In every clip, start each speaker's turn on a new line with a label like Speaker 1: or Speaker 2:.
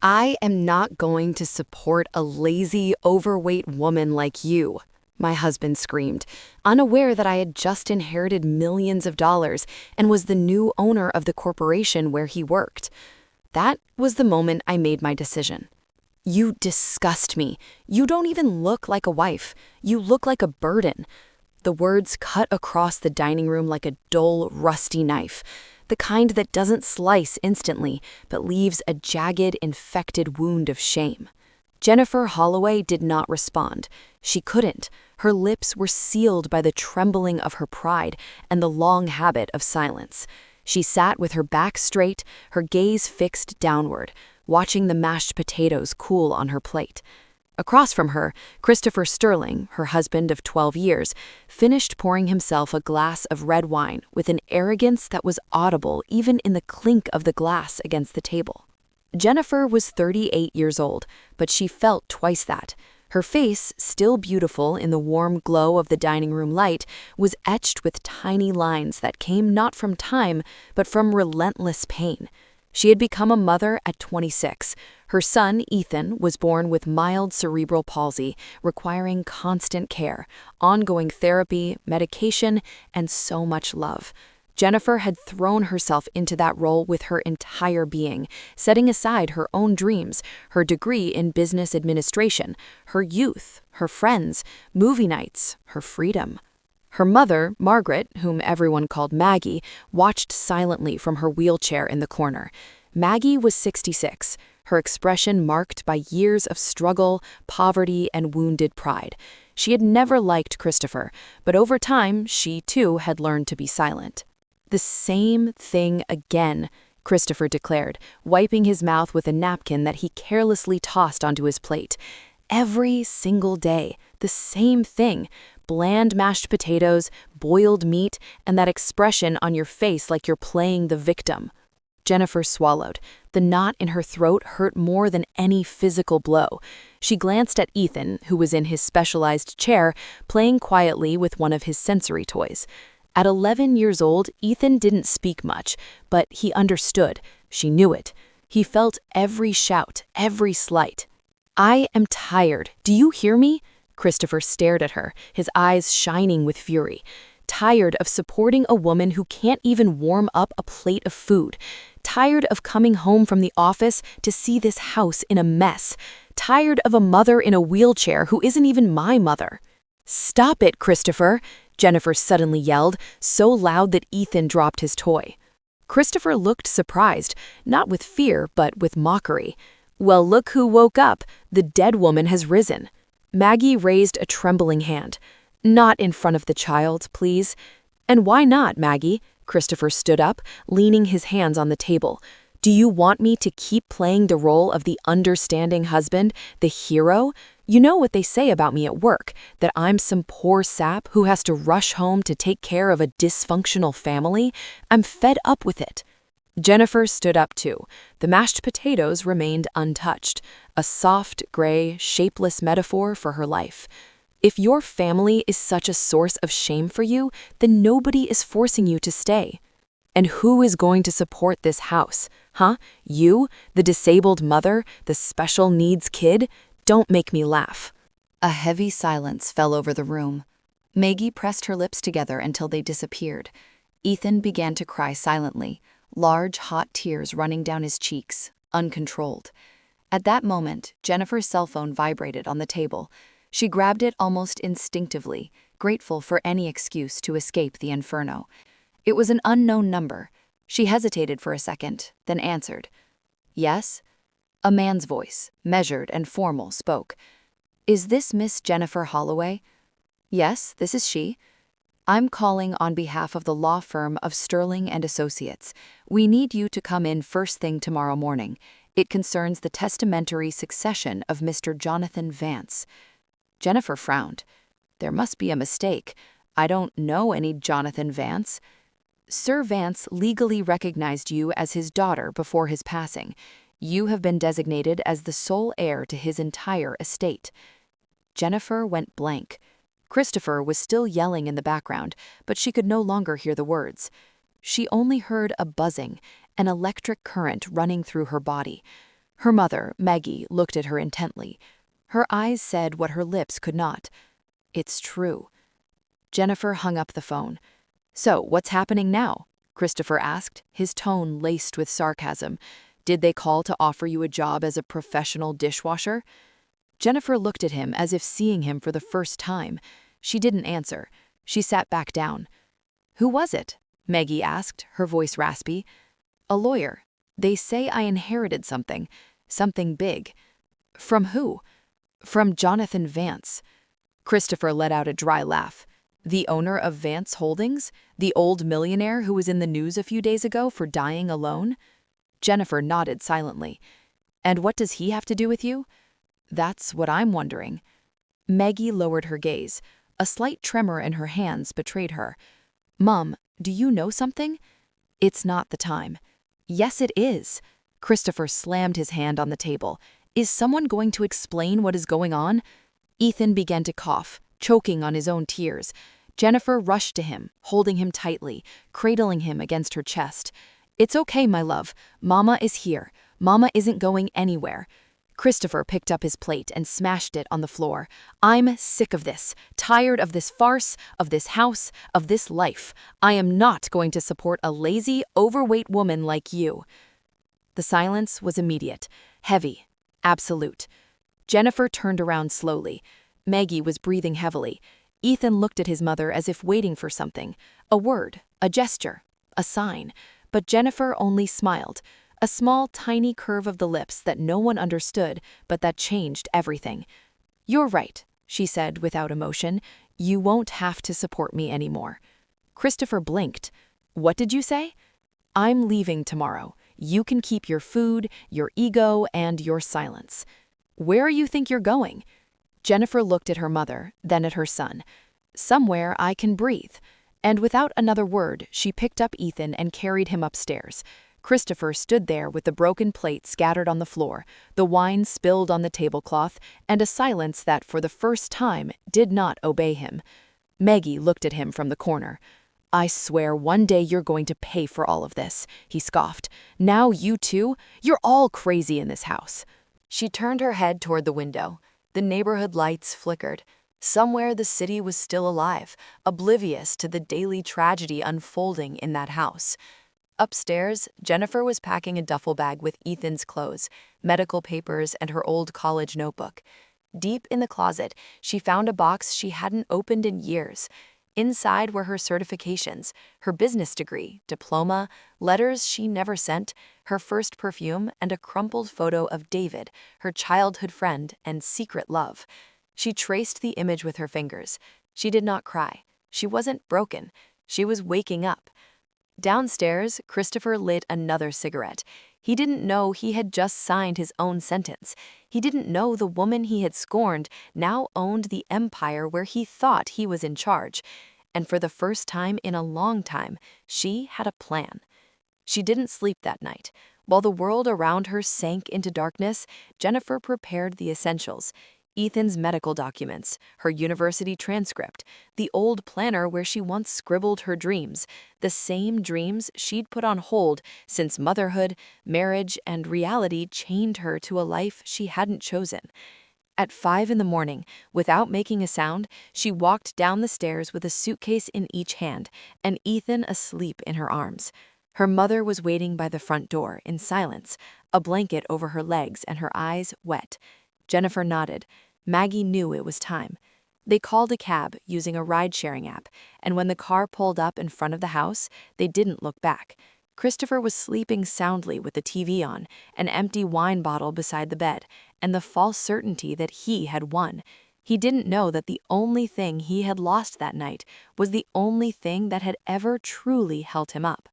Speaker 1: I am not going to support a lazy, overweight woman like you, my husband screamed, unaware that I had just inherited millions of dollars and was the new owner of the corporation where he worked. That was the moment I made my decision. You disgust me. You don't even look like a wife. You look like a burden. The words cut across the dining room like a dull, rusty knife, the kind that doesn't slice instantly, but leaves a jagged, infected wound of shame. Jennifer Holloway did not respond. She couldn't. Her lips were sealed by the trembling of her pride and the long habit of silence. She sat with her back straight, her gaze fixed downward, watching the mashed potatoes cool on her plate. Across from her, Christopher Sterling, her husband of 12 years, finished pouring himself a glass of red wine with an arrogance that was audible even in the clink of the glass against the table. Jennifer was 38 years old, but she felt twice that. Her face, still beautiful in the warm glow of the dining room light, was etched with tiny lines that came not from time, but from relentless pain. She had become a mother at 26. Her son, Ethan, was born with mild cerebral palsy, requiring constant care, ongoing therapy, medication, and so much love. Jennifer had thrown herself into that role with her entire being, setting aside her own dreams, her degree in business administration, her youth, her friends, movie nights, her freedom. Her mother, Margaret, whom everyone called Maggie, watched silently from her wheelchair in the corner. Maggie was 66, her expression marked by years of struggle, poverty, and wounded pride. She had never liked Christopher, but over time, she too had learned to be silent. "The same thing again," Christopher declared, wiping his mouth with a napkin that he carelessly tossed onto his plate. "Every single day, the same thing. Bland mashed potatoes, boiled meat, and that expression on your face like you're playing the victim." Jennifer swallowed. The knot in her throat hurt more than any physical blow. She glanced at Ethan, who was in his specialized chair, playing quietly with one of his sensory toys. At 11 years old, Ethan didn't speak much, but he understood. She knew it. He felt every shout, every slight. "I am tired. Do you hear me?" Christopher stared at her, his eyes shining with fury. "Tired of supporting a woman who can't even warm up a plate of food. Tired of coming home from the office to see this house in a mess. Tired of a mother in a wheelchair who isn't even my mother." "Stop it, Christopher!" Jennifer suddenly yelled, so loud that Ethan dropped his toy. Christopher looked surprised, not with fear, but with mockery. "Well, look who woke up. The dead woman has risen." Maggie raised a trembling hand. "Not in front of the child, please." "And why not, Maggie?" Christopher stood up, leaning his hands on the table. "Do you want me to keep playing the role of the understanding husband, the hero? You know what they say about me at work, that I'm some poor sap who has to rush home to take care of a dysfunctional family? I'm fed up with it." Jennifer stood up too. The mashed potatoes remained untouched, a soft, gray, shapeless metaphor for her life. "If your family is such a source of shame for you, then nobody is forcing you to stay. And who is going to support this house? Huh? You, the disabled mother, the special needs kid? Don't make me laugh." A heavy silence fell over the room. Maggie pressed her lips together until they disappeared. Ethan began to cry silently, large hot tears running down his cheeks, uncontrolled. At that moment, Jennifer's cell phone vibrated on the table. She grabbed it almost instinctively, grateful for any excuse to escape the inferno. It was an unknown number. She hesitated for a second, then answered. "Yes?" A man's voice, measured and formal, spoke. "Is this Miss Jennifer Holloway?" "Yes, this is she." "I'm calling on behalf of the law firm of Sterling and Associates. We need you to come in first thing tomorrow morning. It concerns the testamentary succession of Mr. Jonathan Vance." Jennifer frowned. "There must be a mistake. I don't know any Jonathan Vance." "Sir Vance legally recognized you as his daughter before his passing. You have been designated as the sole heir to his entire estate." Jennifer went blank. Christopher was still yelling in the background, but she could no longer hear the words. She only heard a buzzing, an electric current running through her body. Her mother, Maggie, looked at her intently. Her eyes said what her lips could not. It's true. Jennifer hung up the phone. So, what's happening now? Christopher asked, his tone laced with sarcasm. Did they call to offer you a job as a professional dishwasher? Jennifer looked at him as if seeing him for the first time. She didn't answer. She sat back down. Who was it? Maggie asked, her voice raspy. A lawyer. They say I inherited something. Something big. From who? From Jonathan Vance. Christopher let out a dry laugh. The owner of Vance Holdings? The old millionaire who was in the news a few days ago for dying alone? Jennifer nodded silently. And what does he have to do with you? That's what I'm wondering. Maggie lowered her gaze. A slight tremor in her hands betrayed her. Mom, do you know something? It's not the time. Yes, it is. Christopher slammed his hand on the table. Is someone going to explain what is going on? Ethan began to cough, choking on his own tears. Jennifer rushed to him, holding him tightly, cradling him against her chest. It's okay, my love. Mama is here. Mama isn't going anywhere. Christopher picked up his plate and smashed it on the floor. I'm sick of this, tired of this farce, of this house, of this life. I am not going to support a lazy, overweight woman like you. The silence was immediate, heavy, absolute. Jennifer turned around slowly. Maggie was breathing heavily. Ethan looked at his mother as if waiting for something, a word, a gesture, a sign. But Jennifer only smiled, a small, tiny curve of the lips that no one understood, but that changed everything. You're right, she said without emotion. You won't have to support me anymore. Christopher blinked. What did you say? I'm leaving tomorrow. You can keep your food, your ego, and your silence. Where you think you're going? Jennifer looked at her mother, then at her son. Somewhere I can breathe. And without another word, she picked up Ethan and carried him upstairs. Christopher stood there with the broken plate scattered on the floor, the wine spilled on the tablecloth, and a silence that, for the first time, did not obey him. Maggie looked at him from the corner. I swear one day you're going to pay for all of this, he scoffed. Now you too? You're all crazy in this house. She turned her head toward the window. The neighborhood lights flickered. Somewhere the city was still alive, oblivious to the daily tragedy unfolding in that house. Upstairs, Jennifer was packing a duffel bag with Ethan's clothes, medical papers, and her old college notebook. Deep in the closet, she found a box she hadn't opened in years. Inside were her certifications, her business degree, diploma, letters she never sent, her first perfume, and a crumpled photo of David, her childhood friend and secret love. She traced the image with her fingers. She did not cry. She wasn't broken. She was waking up. Downstairs, Christopher lit another cigarette. He didn't know he had just signed his own sentence. He didn't know the woman he had scorned now owned the empire where he thought he was in charge. And for the first time in a long time, she had a plan. She didn't sleep that night. While the world around her sank into darkness, Jennifer prepared the essentials. Ethan's medical documents, her university transcript, the old planner where she once scribbled her dreams, the same dreams she'd put on hold since motherhood, marriage, and reality chained her to a life she hadn't chosen. At 5 a.m, without making a sound, she walked down the stairs with a suitcase in each hand and Ethan asleep in her arms. Her mother was waiting by the front door in silence, a blanket over her legs and her eyes wet. Jennifer nodded. Maggie knew it was time. They called a cab using a ride-sharing app, and when the car pulled up in front of the house, they didn't look back. Christopher was sleeping soundly with the TV on, an empty wine bottle beside the bed, and the false certainty that he had won. He didn't know that the only thing he had lost that night was the only thing that had ever truly held him up.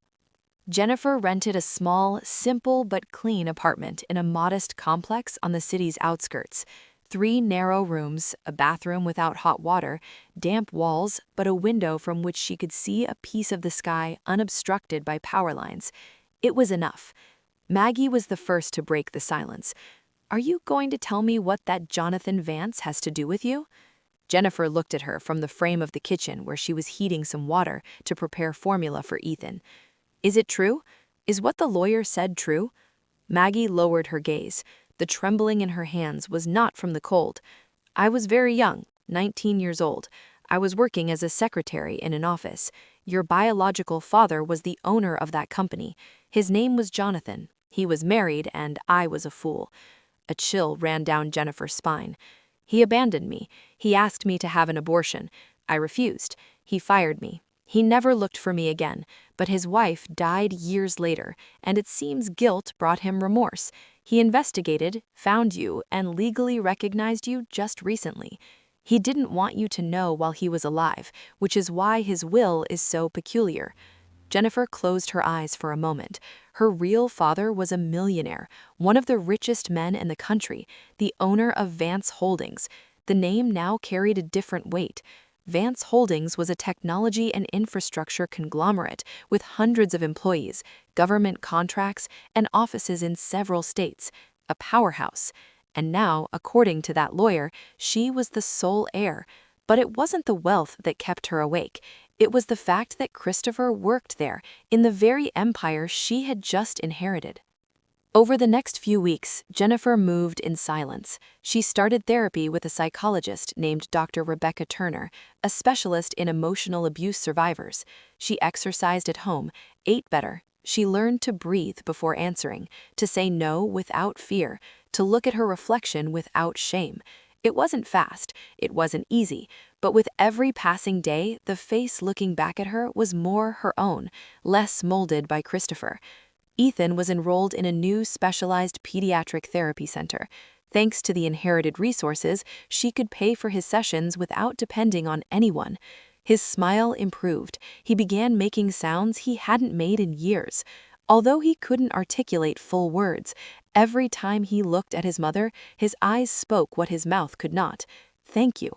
Speaker 1: Jennifer rented a small, simple but clean apartment in a modest complex on the city's outskirts. 3 narrow rooms, a bathroom without hot water, damp walls, but a window from which she could see a piece of the sky unobstructed by power lines. It was enough. Maggie was the first to break the silence. Are you going to tell me what that Jonathan Vance has to do with you? Jennifer looked at her from the frame of the kitchen where she was heating some water to prepare formula for Ethan. Is it true? Is what the lawyer said true? Maggie lowered her gaze. The trembling in her hands was not from the cold. I was very young, 19 years old. I was working as a secretary in an office. Your biological father was the owner of that company. His name was Jonathan. He was married, and I was a fool. A chill ran down Jennifer's spine. He abandoned me. He asked me to have an abortion. I refused. He fired me. He never looked for me again, but his wife died years later, and it seems guilt brought him remorse. He investigated, found you, and legally recognized you just recently. He didn't want you to know while he was alive, which is why his will is so peculiar. Jennifer closed her eyes for a moment. Her real father was a millionaire, one of the richest men in the country, the owner of Vance Holdings. The name now carried a different weight. Vance Holdings was a technology and infrastructure conglomerate with hundreds of employees, government contracts, and offices in several states. A powerhouse. And now, according to that lawyer, she was the sole heir. But it wasn't the wealth that kept her awake. It was the fact that Christopher worked there, in the very empire she had just inherited. Over the next few weeks, Jennifer moved in silence. She started therapy with a psychologist named Dr. Rebecca Turner, a specialist in emotional abuse survivors. She exercised at home, ate better. She learned to breathe before answering, to say no without fear, to look at her reflection without shame. It wasn't fast, it wasn't easy, but with every passing day, the face looking back at her was more her own, less molded by Christopher. Ethan was enrolled in a new specialized pediatric therapy center. Thanks to the inherited resources, she could pay for his sessions without depending on anyone. His smile improved. He began making sounds he hadn't made in years. Although he couldn't articulate full words, every time he looked at his mother, his eyes spoke what his mouth could not. Thank you.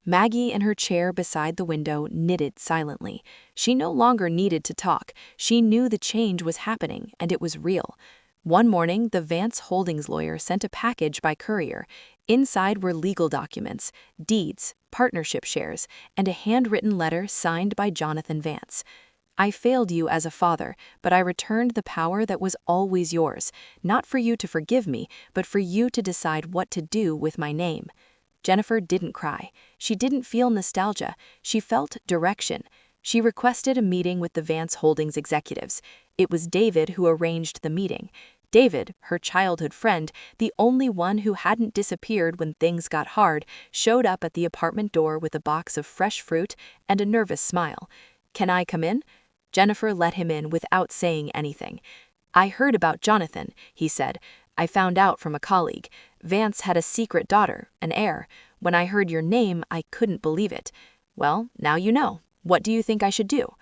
Speaker 1: Maggie in her chair beside the window knitted silently. She no longer needed to talk. She knew the change was happening, and it was real. One morning, the Vance Holdings lawyer sent a package by courier. Inside were legal documents, deeds, partnership shares, and a handwritten letter signed by Jonathan Vance. I failed you as a father, but I returned the power that was always yours, not for you to forgive me, but for you to decide what to do with my name. Jennifer didn't cry. She didn't feel nostalgia. She felt direction. She requested a meeting with the Vance Holdings executives. It was David who arranged the meeting. David, her childhood friend, the only one who hadn't disappeared when things got hard, showed up at the apartment door with a box of fresh fruit and a nervous smile. "Can I come in?" Jennifer let him in without saying anything. "I heard about Jonathan," he said. "I found out from a colleague. Vance had a secret daughter, an heir. When I heard your name, I couldn't believe it. Well, now you know. What do you think I should do?"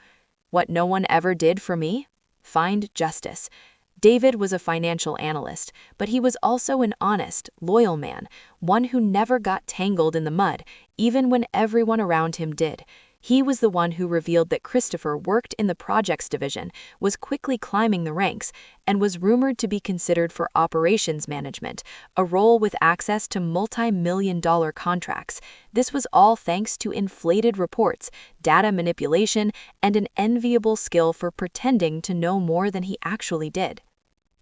Speaker 1: "What no one ever did for me? Find justice." David was a financial analyst, but he was also an honest, loyal man, one who never got tangled in the mud, even when everyone around him did. He was the one who revealed that Christopher worked in the projects division, was quickly climbing the ranks, and was rumored to be considered for operations management, a role with access to multi-million-dollar contracts. This was all thanks to inflated reports, data manipulation, and an enviable skill for pretending to know more than he actually did.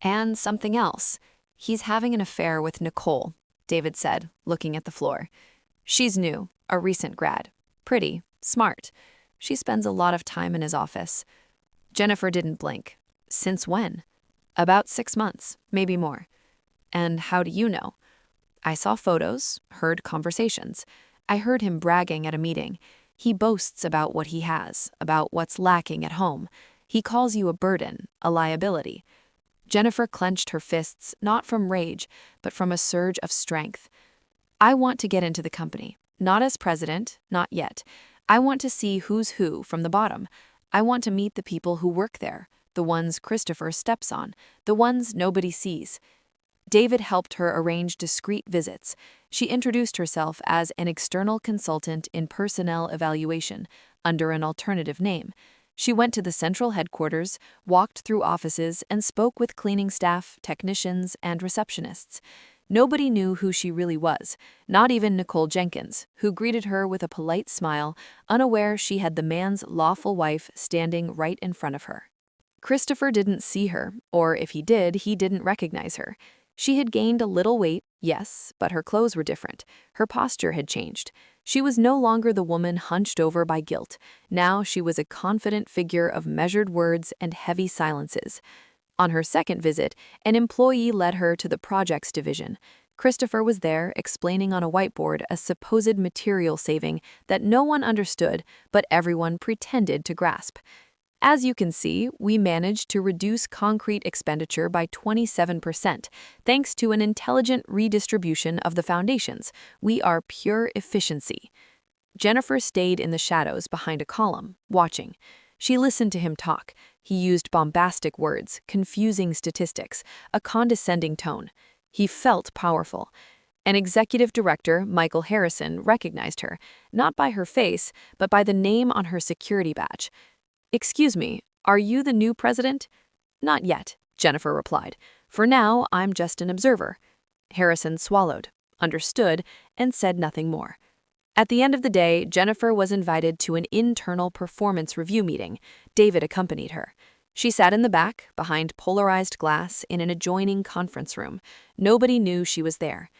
Speaker 2: And something else. He's having an affair with Nicole, David said, looking at the floor. She's new, a recent grad. Pretty, smart. She spends a lot of time in his office. Jennifer didn't blink. Since when? About 6 months, maybe more. And how do you know? I saw photos, heard conversations. I heard him bragging at a meeting. He boasts about what he has, about what's lacking at home. He calls you a burden, a liability. Jennifer clenched her fists, not from rage, but from a surge of strength. I want to get into the company. Not as president, not yet. I want to see who's who from the bottom. I want to meet the people who work there, the ones Christopher steps on, the ones nobody sees. David helped her arrange discreet visits. She introduced herself as an external consultant in personnel evaluation, under an alternative name. She went to the central headquarters, walked through offices, and spoke with cleaning staff, technicians, and receptionists. Nobody knew who she really was, not even Nicole Jenkins, who greeted her with a polite smile, unaware she had the man's lawful wife standing right in front of her. Christopher didn't see her, or if he did, he didn't recognize her. She had gained a little weight, yes, but her clothes were different. Her posture had changed. She was no longer the woman hunched over by guilt. Now she was a confident figure of measured words and heavy silences. On her second visit, an employee led her to the projects division. Christopher was there, explaining on a whiteboard a supposed material saving that no one understood, but everyone pretended to grasp. As you can see, we managed to reduce concrete expenditure by 27%, thanks to an intelligent redistribution of the foundations. We are pure efficiency. Jennifer stayed in the shadows behind a column, watching. She listened to him talk. He used bombastic words, confusing statistics, a condescending tone. He felt powerful. An executive director, Michael Harrison, recognized her, not by her face, but by the name on her security badge. "Excuse me, are you the new president?" "Not yet," Jennifer replied. "For now, I'm just an observer." Harrison swallowed, understood, and said nothing more. At the end of the day, Jennifer was invited to an internal performance review meeting. David accompanied her. She sat in the back, behind polarized glass, in an adjoining conference room. Nobody knew she was there.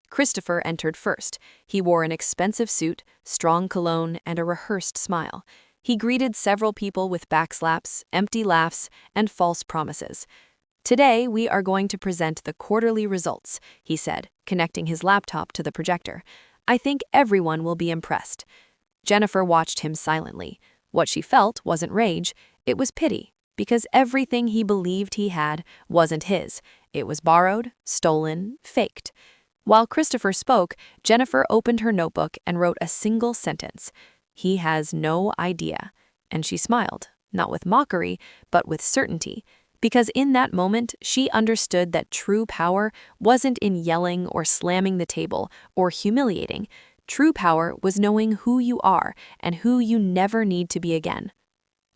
Speaker 2: Christopher entered first. He wore an expensive suit, strong cologne, and a rehearsed smile. He greeted several people with backslaps, empty laughs, and false promises. "Today, we are going to present the quarterly results," he said, connecting his laptop to the projector. "I think everyone will be impressed." Jennifer watched him silently. What she felt wasn't rage, it was pity, because everything he believed he had wasn't his. It was borrowed, stolen, faked. While Christopher spoke, Jennifer opened her notebook and wrote a single sentence. "He has no idea." And she smiled, not with mockery, but with certainty, because in that moment she understood that true power wasn't in yelling or slamming the table or humiliating. True power was knowing who you are and who you never need to be again.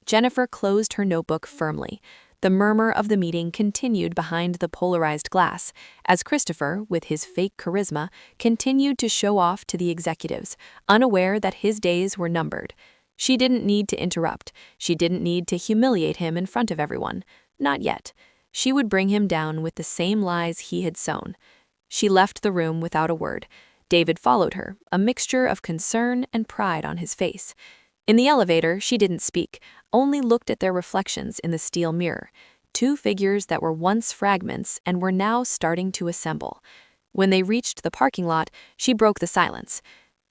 Speaker 2: Jennifer closed her notebook firmly. The murmur of the meeting continued behind the polarized glass, as Christopher, with his fake charisma, continued to show off to the executives, unaware that his days were numbered. She didn't need to interrupt. She didn't need to humiliate him in front of everyone. Not yet. She would bring him down with the same lies he had sown. She left the room without a word. David followed her, a mixture of concern and pride on his face. In the elevator, she didn't speak, only looked at their reflections in the steel mirror, two figures that were once fragments and were now starting to assemble. When they reached the parking lot, she broke the silence.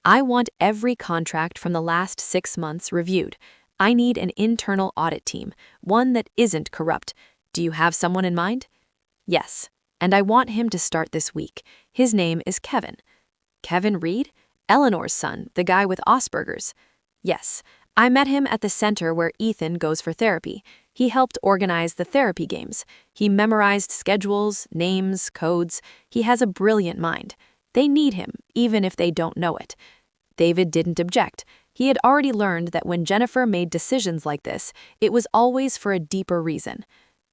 Speaker 2: "I want every contract from the last 6 months reviewed. I need an internal audit team, one that isn't corrupt. Do you have someone in mind?" "Yes, and I want him to start this week. His name is Kevin." "Kevin Reed? Eleanor's son, the guy with Asperger's." "Yes, I met him at the center where Ethan goes for therapy. He helped organize the therapy games. He memorized schedules, names, codes. He has a brilliant mind. They need him, even if they don't know it." David didn't object. He had already learned that when Jennifer made decisions like this, it was always for a deeper reason.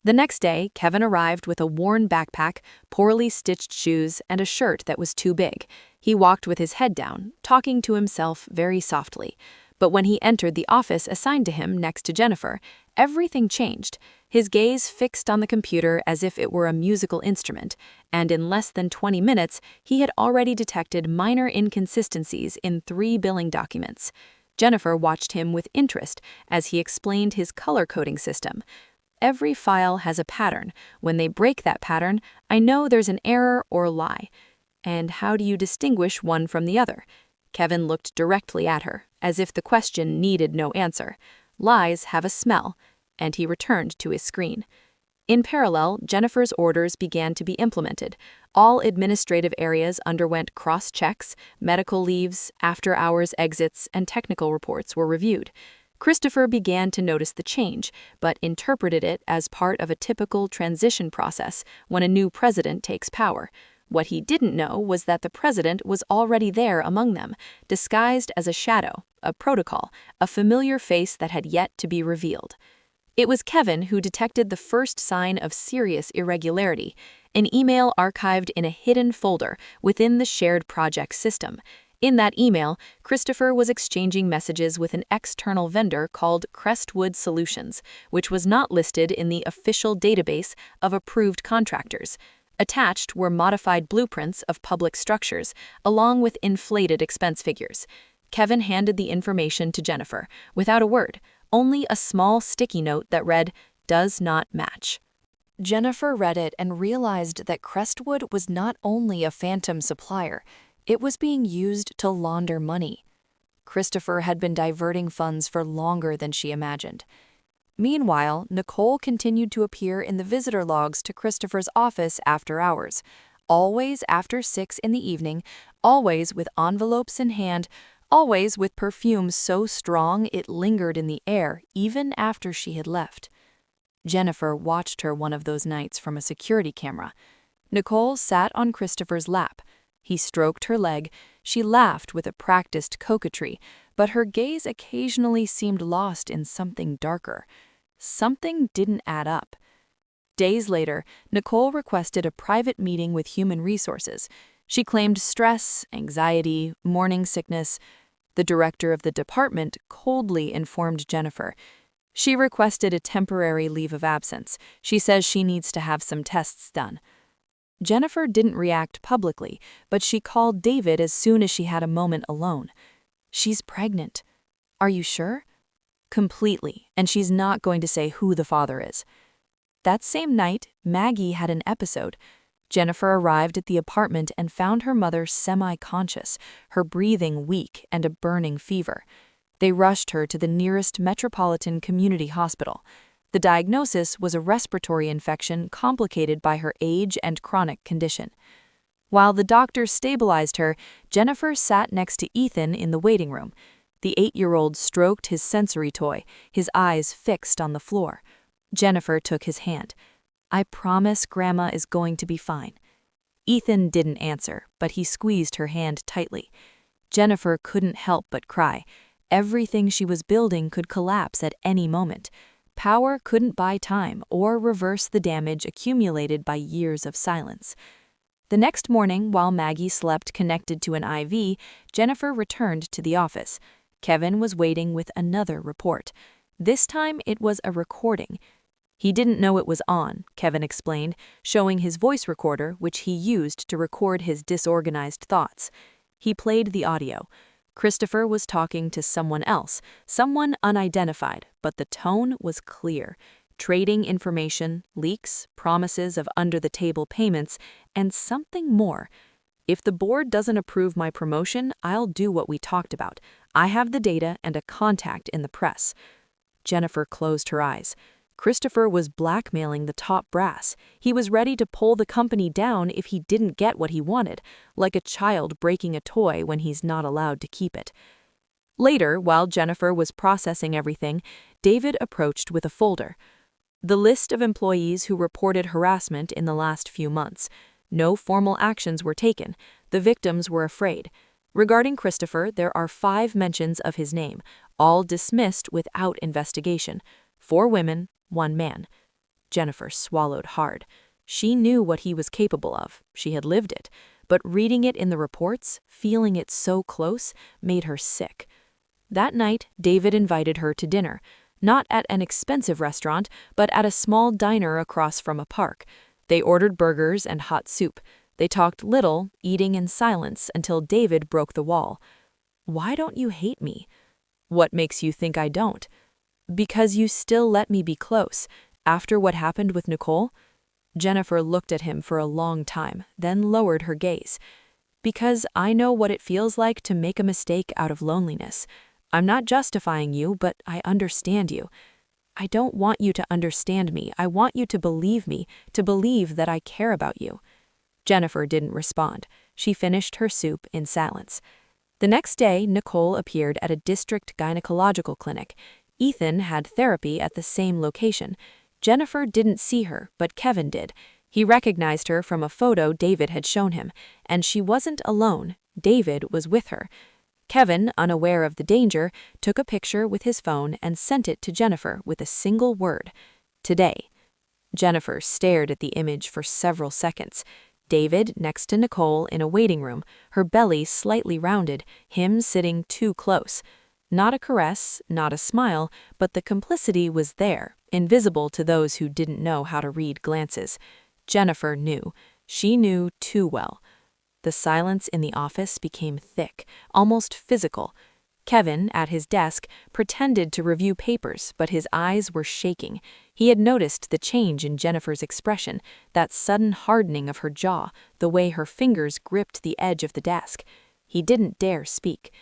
Speaker 2: The next day, Kevin arrived with a worn backpack, poorly stitched shoes, and a shirt that was too big. He walked with his head down, talking to himself very softly. But when he entered the office assigned to him next to Jennifer, everything changed. His gaze fixed on the computer as if it were a musical instrument, and in less than 20 minutes, he had already detected minor inconsistencies in 3 billing documents. Jennifer watched him with interest as he explained his color-coding system. "Every file has a pattern. When they break that pattern, I know there's an error or lie." "And how do you distinguish one from the other?" Kevin looked directly at her, as if the question needed no answer. "Lies have a smell," and he returned to his screen. In parallel, Jennifer's orders began to be implemented. All administrative areas underwent cross-checks, medical leaves, after-hours exits, and technical reports were reviewed. Christopher began to notice the change, but interpreted it as part of a typical transition process when a new president takes power. What he didn't know was that the president was already there among them, disguised as a shadow, a protocol, a familiar face that had yet to be revealed. It was Kevin who detected the first sign of serious irregularity, an email archived in a hidden folder within the shared project system. In that email, Christopher was exchanging messages with an external vendor called Crestwood Solutions, which was not listed in the official database of approved contractors. Attached were modified blueprints of public structures, along with inflated expense figures. Kevin handed the information to Jennifer, without a word, only a small sticky note that read, "Does not match." Jennifer read it and realized that Crestwood was not only a phantom supplier, it was being used to launder money. Christopher had been diverting funds for longer than she imagined. Meanwhile, Nicole continued to appear in the visitor logs to Christopher's office after hours, always after 6 in the evening, always with envelopes in hand, always with perfume so strong it lingered in the air even after she had left. Jennifer watched her one of those nights from a security camera. Nicole sat on Christopher's lap. He stroked her leg. She laughed with a practiced coquetry, but her gaze occasionally seemed lost in something darker. Something didn't add up. Days later, Nicole requested a private meeting with Human Resources. She claimed stress, anxiety, morning sickness. The director of the department coldly informed Jennifer. She requested a temporary leave of absence. She says she needs to have some tests done. Jennifer didn't react publicly, but she called David as soon as she had a moment alone. "She's pregnant." "Are you sure?" "Completely, and she's not going to say who the father is." That same night, Maggie had an episode. Jennifer arrived at the apartment and found her mother semi-conscious, her breathing weak and a burning fever. They rushed her to the nearest metropolitan community hospital. The diagnosis was a respiratory infection complicated by her age and chronic condition. While the doctors stabilized her, Jennifer sat next to Ethan in the waiting room. The 8-year-old stroked his sensory toy, his eyes fixed on the floor. Jennifer took his hand. "I promise Grandma is going to be fine." Ethan didn't answer, but he squeezed her hand tightly. Jennifer couldn't help but cry. Everything she was building could collapse at any moment. Power couldn't buy time or reverse the damage accumulated by years of silence. The next morning, while Maggie slept connected to an IV, Jennifer returned to the office. Kevin was waiting with another report. This time it was a recording. He didn't know it was on, Kevin explained, showing his voice recorder, which he used to record his disorganized thoughts. He played the audio. Christopher was talking to someone else, someone unidentified, but the tone was clear. Trading information, leaks, promises of under-the-table payments, and something more. "If the board doesn't approve my promotion, I'll do what we talked about. I have the data and a contact in the press." Jennifer closed her eyes. Christopher was blackmailing the top brass. He was ready to pull the company down if he didn't get what he wanted, like a child breaking a toy when he's not allowed to keep it. Later, while Jennifer was processing everything, David approached with a folder. The list of employees who reported harassment in the last few months. No formal actions were taken. The victims were afraid. Regarding Christopher, there are 5 mentions of his name, all dismissed without investigation. 4 women, 1 man. Jennifer swallowed hard. She knew what he was capable of. She had lived it. But reading it in the reports, feeling it so close, made her sick. That night, David invited her to dinner. Not at an expensive restaurant, but at a small diner across from a park. They ordered burgers and hot soup. They talked little, eating in silence until David broke the wall. "Why don't you hate me?" "What makes you think I don't?" "Because you still let me be close. After what happened with Nicole?" Jennifer looked at him for a long time, then lowered her gaze. "Because I know what it feels like to make a mistake out of loneliness. I'm not justifying you, but I understand you. I don't want you to understand me. I want you to believe me, to believe that I care about you." Jennifer didn't respond. She finished her soup in silence. The next day, Nicole appeared at a district gynecological clinic. Ethan had therapy at the same location. Jennifer didn't see her, but Kevin did. He recognized her from a photo David had shown him, and she wasn't alone. David was with her. Kevin, unaware of the danger, took a picture with his phone and sent it to Jennifer with a single word: "Today." Jennifer stared at the image for several seconds. David next to Nicole in a waiting room, her belly slightly rounded, him sitting too close. Not a caress, not a smile, but the complicity was there, invisible to those who didn't know how to read glances. Jennifer knew. She knew too well. The silence in the office became thick, almost physical. Kevin, at his desk, pretended to review papers, but his eyes were shaking. He had noticed the change in Jennifer's expression, that sudden hardening of her jaw, the way her fingers gripped the edge of the desk. He didn't dare speak.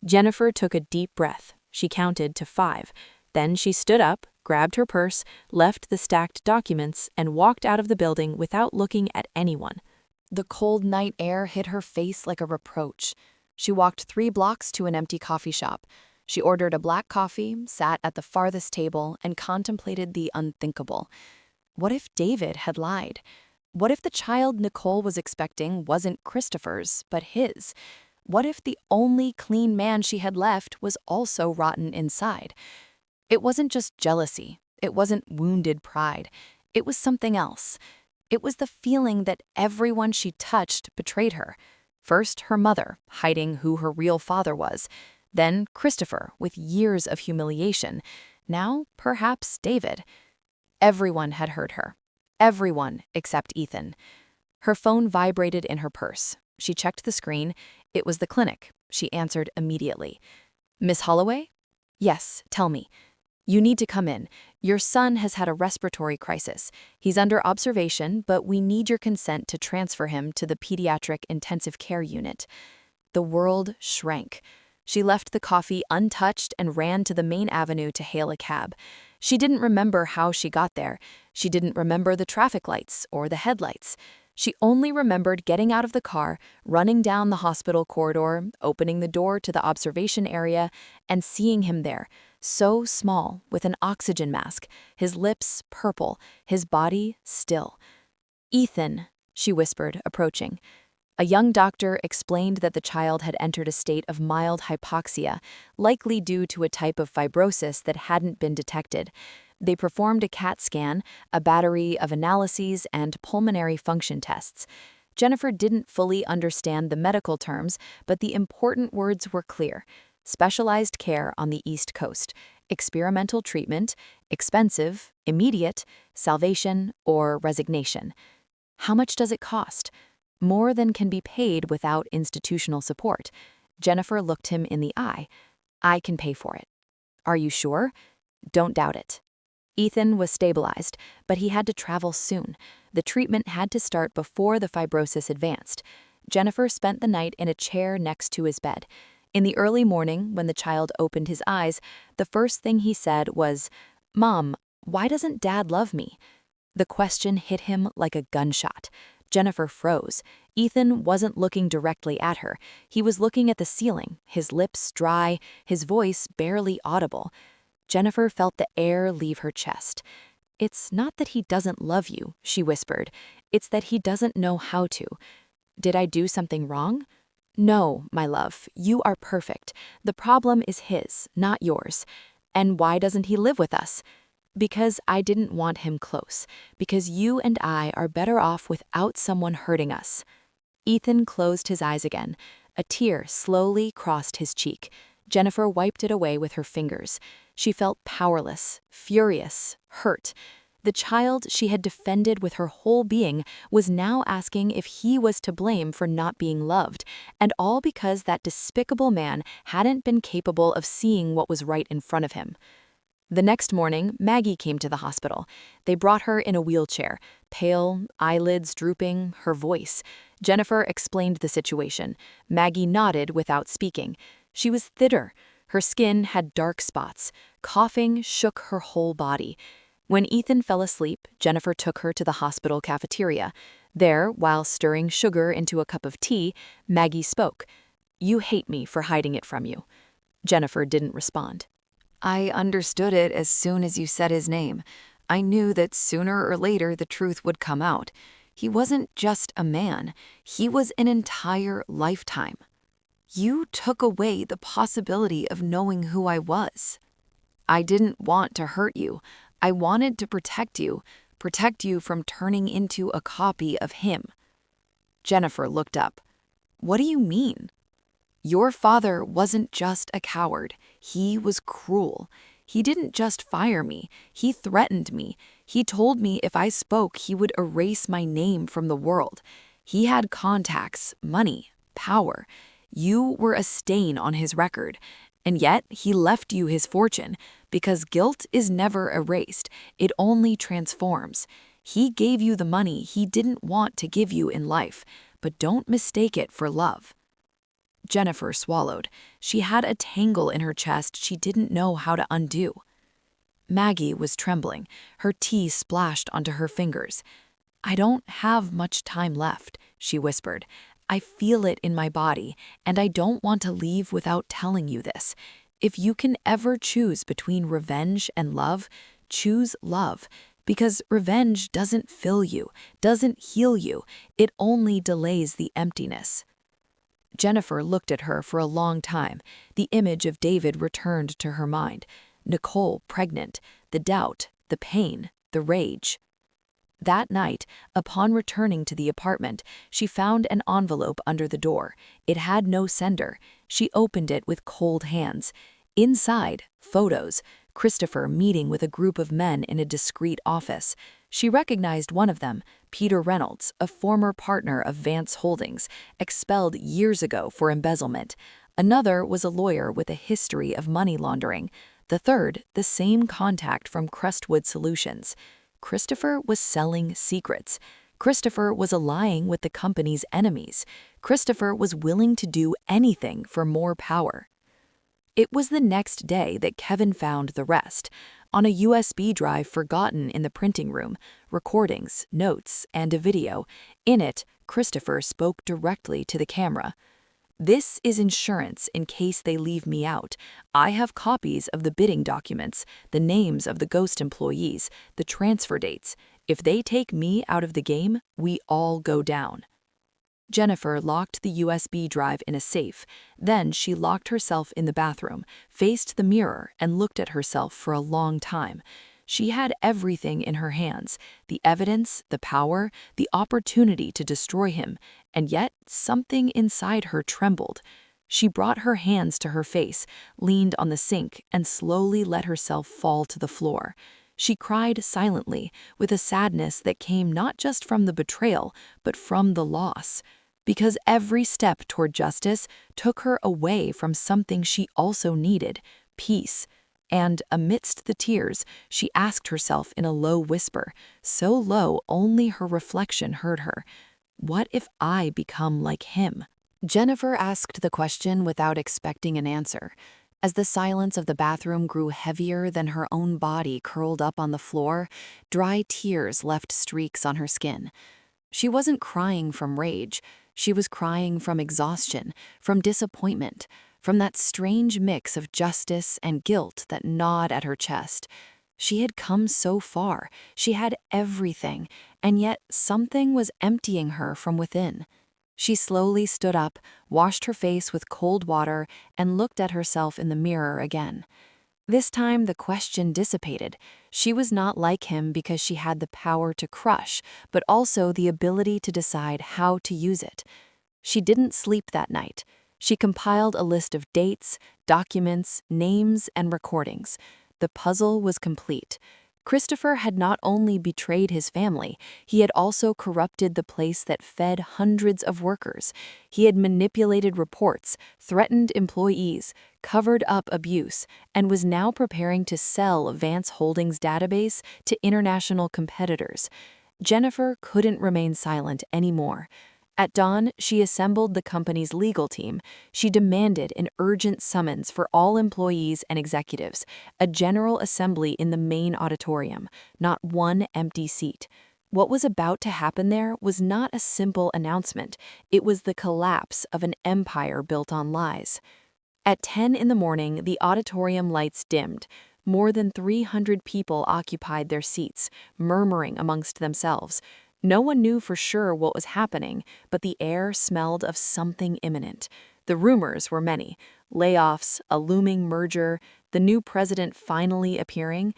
Speaker 2: Jennifer took a deep breath. She counted to 5. Then she stood up, grabbed her purse, left the stacked documents, and walked out of the building without looking at anyone.
Speaker 1: The cold night air hit her face like a reproach. She walked 3 blocks to an empty coffee shop. She ordered a black coffee, sat at the farthest table, and contemplated the unthinkable. What if David had lied? What if the child Nicole was expecting wasn't Christopher's, but his? What if the only clean man she had left was also rotten inside? It wasn't just jealousy. It wasn't wounded pride. It was something else. It was the feeling that everyone she touched betrayed her. First, her mother, hiding who her real father was. Then Christopher, with years of humiliation. Now, perhaps David. Everyone had hurt her. Everyone except Ethan. Her phone vibrated in her purse. She checked the screen. It was the clinic. She answered immediately. "Miss Holloway?" "Yes, tell me." "You need to come in. Your son has had a respiratory crisis. He's under observation, but we need your consent to transfer him to the pediatric intensive care unit." The world shrank. She left the coffee untouched and ran to the main avenue to hail a cab. She didn't remember how she got there. She didn't remember the traffic lights or the headlights. She only remembered getting out of the car, running down the hospital corridor, opening the door to the observation area, and seeing him there, so small, with an oxygen mask, his lips purple, his body still. "Ethan," she whispered, approaching. A young doctor explained that the child had entered a state of mild hypoxia, likely due to a type of fibrosis that hadn't been detected. They performed a CAT scan, a battery of analyses, and pulmonary function tests. Jennifer didn't fully understand the medical terms, but the important words were clear. Specialized care on the East Coast, experimental treatment, expensive, immediate, salvation, or resignation. How much does it cost? More than can be paid without institutional support. Jennifer looked him in the eye. "I can pay for it." "Are you sure?" "Don't doubt it." Ethan was stabilized, but he had to travel soon. The treatment had to start before the fibrosis advanced. Jennifer spent the night in a chair next to his bed. In the early morning, when the child opened his eyes, the first thing he said was, "Mom, why doesn't Dad love me?" The question hit him like a gunshot. Jennifer froze. Ethan wasn't looking directly at her. He was looking at the ceiling, his lips dry, his voice barely audible. Jennifer felt the air leave her chest. "It's not that he doesn't love you," she whispered. "It's that he doesn't know how to." "Did I do something wrong?" "No, my love, you are perfect. The problem is his, not yours." "And why doesn't he live with us?" "Because I didn't want him close. Because you and I are better off without someone hurting us." Ethan closed his eyes again. A tear slowly crossed his cheek. Jennifer wiped it away with her fingers. She felt powerless, furious, hurt. The child she had defended with her whole being was now asking if he was to blame for not being loved, and all because that despicable man hadn't been capable of seeing what was right in front of him. The next morning, Maggie came to the hospital. They brought her in a wheelchair, pale, eyelids drooping, her voice. Jennifer explained the situation. Maggie nodded without speaking. She was thinner. Her skin had dark spots. Coughing shook her whole body. When Ethan fell asleep, Jennifer took her to the hospital cafeteria. There, while stirring sugar into a cup of tea, Maggie spoke. "You hate me for hiding it from you." Jennifer didn't respond.
Speaker 2: I understood it as soon as you said his name. I knew that sooner or later the truth would come out. He wasn't just a man. He was an entire lifetime. You took away the possibility of knowing who I was. I didn't want to hurt you. I wanted to protect you from turning into a copy of him. Jennifer looked up. What do you mean? Your father wasn't just a coward. He was cruel. He didn't just fire me. He threatened me. He told me if I spoke, he would erase my name from the world. He had contacts, money, power. You were a stain on his record. And yet, he left you his fortune, because guilt is never erased. It only transforms. He gave you the money he didn't want to give you in life, but don't mistake it for love. Jennifer swallowed. She had a tangle in her chest she didn't know how to undo. Maggie was trembling. Her tea splashed onto her fingers. I don't have much time left, she whispered. I feel it in my body, and I don't want to leave without telling you this. If you can ever choose between revenge and love, choose love, because revenge doesn't fill you, doesn't heal you. It only delays the emptiness. Jennifer looked at her for a long time. The image of David returned to her mind. Nicole pregnant, the doubt, the pain, the rage. That night, upon returning to the apartment, she found an envelope under the door. It had no sender. She opened it with cold hands. Inside, photos. Christopher meeting with a group of men in a discreet office. She recognized one of them, Peter Reynolds, a former partner of Vance Holdings, expelled years ago for embezzlement. Another was a lawyer with a history of money laundering. The third, the same contact from Crestwood Solutions. Christopher was selling secrets. Christopher was allying with the company's enemies. Christopher was willing to do anything for more power. It was the next day that Kevin found the rest. On a USB drive forgotten in the printing room, recordings, notes, and a video. In it, Christopher spoke directly to the camera. This is insurance in case they leave me out. I have copies of the bidding documents, the names of the ghost employees, the transfer dates. If they take me out of the game, we all go down. Jennifer locked the USB drive in a safe. Then she locked herself in the bathroom, faced the mirror, and looked at herself for a long time. She had everything in her hands, the evidence, the power, the opportunity to destroy him, and yet something inside her trembled. She brought her hands to her face, leaned on the sink, and slowly let herself fall to the floor. She cried silently, with a sadness that came not just from the betrayal, but from the loss. Because every step toward justice took her away from something she also needed, peace. And, amidst the tears, she asked herself in a low whisper, so low only her reflection heard her, "What if I become like him?" Jennifer asked the question without expecting an answer. As the silence of the bathroom grew heavier than her own body curled up on the floor, dry tears left streaks on her skin. She wasn't crying from rage. She was crying from exhaustion, from disappointment, from that strange mix of justice and guilt that gnawed at her chest. She had come so far. She had everything, and yet something was emptying her from within. She slowly stood up, washed her face with cold water, and looked at herself in the mirror again. This time the question dissipated. She was not like him because she had the power to crush, but also the ability to decide how to use it. She didn't sleep that night. She compiled a list of dates, documents, names, and recordings. The puzzle was complete. Christopher had not only betrayed his family, he had also corrupted the place that fed hundreds of workers. He had manipulated reports, threatened employees, covered up abuse, and was now preparing to sell Vance Holdings' database to international competitors. Jennifer couldn't remain silent anymore. At dawn, she assembled the company's legal team. She demanded an urgent summons for all employees and executives, a general assembly in the main auditorium, not one empty seat. What was about to happen there was not a simple announcement. It was the collapse of an empire built on lies. At 10 in the morning, the auditorium lights dimmed. More than 300 people occupied their seats, murmuring amongst themselves. No one knew for sure what was happening, but the air smelled of something imminent. The rumors were many: layoffs, a looming merger, the new president finally appearing.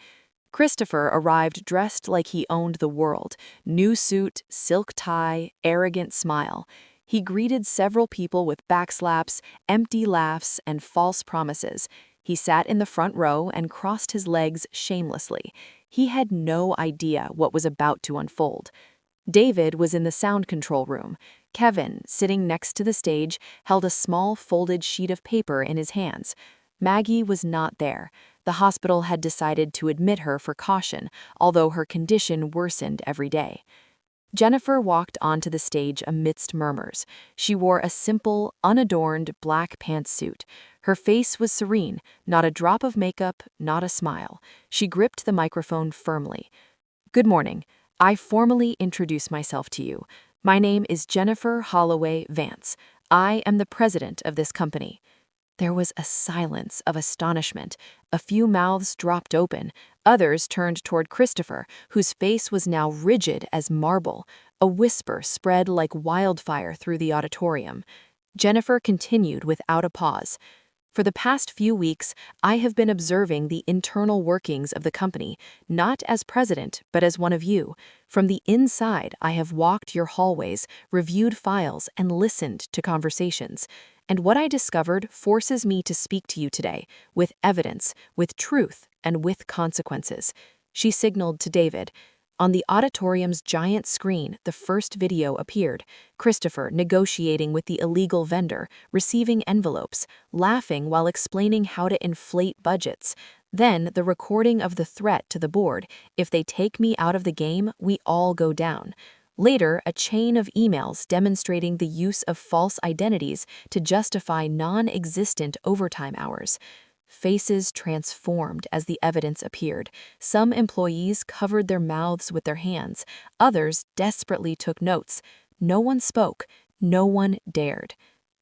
Speaker 2: Christopher arrived dressed like he owned the world. New suit, silk tie, arrogant smile. He greeted several people with backslaps, empty laughs, and false promises. He sat in the front row and crossed his legs shamelessly. He had no idea what was about to unfold. David was in the sound control room. Kevin, sitting next to the stage, held a small folded sheet of paper in his hands. Maggie was not there. The hospital had decided to admit her for caution, although her condition worsened every day. Jennifer walked onto the stage amidst murmurs. She wore a simple, unadorned black pantsuit. Her face was serene, not a drop of makeup, not a smile. She gripped the microphone firmly. "Good morning. I formally introduce myself to you. My name is Jennifer Holloway Vance. I am the president of this company." There was a silence of astonishment. A few mouths dropped open. Others turned toward Christopher, whose face was now rigid as marble. A whisper spread like wildfire through the auditorium. Jennifer continued without a pause. "For the past few weeks, I have been observing the internal workings of the company, not as president, but as one of you. From the inside, I have walked your hallways, reviewed files, and listened to conversations. And what I discovered forces me to speak to you today, with evidence, with truth, and with consequences." She signaled to David. On the auditorium's giant screen, the first video appeared. Christopher negotiating with the illegal vendor, receiving envelopes, laughing while explaining how to inflate budgets. Then the recording of the threat to the board: "If they take me out of the game, we all go down." Later, a chain of emails demonstrating the use of false identities to justify non-existent overtime hours. Faces transformed as the evidence appeared. Some employees covered their mouths with their hands. Others desperately took notes. No one spoke. No one dared.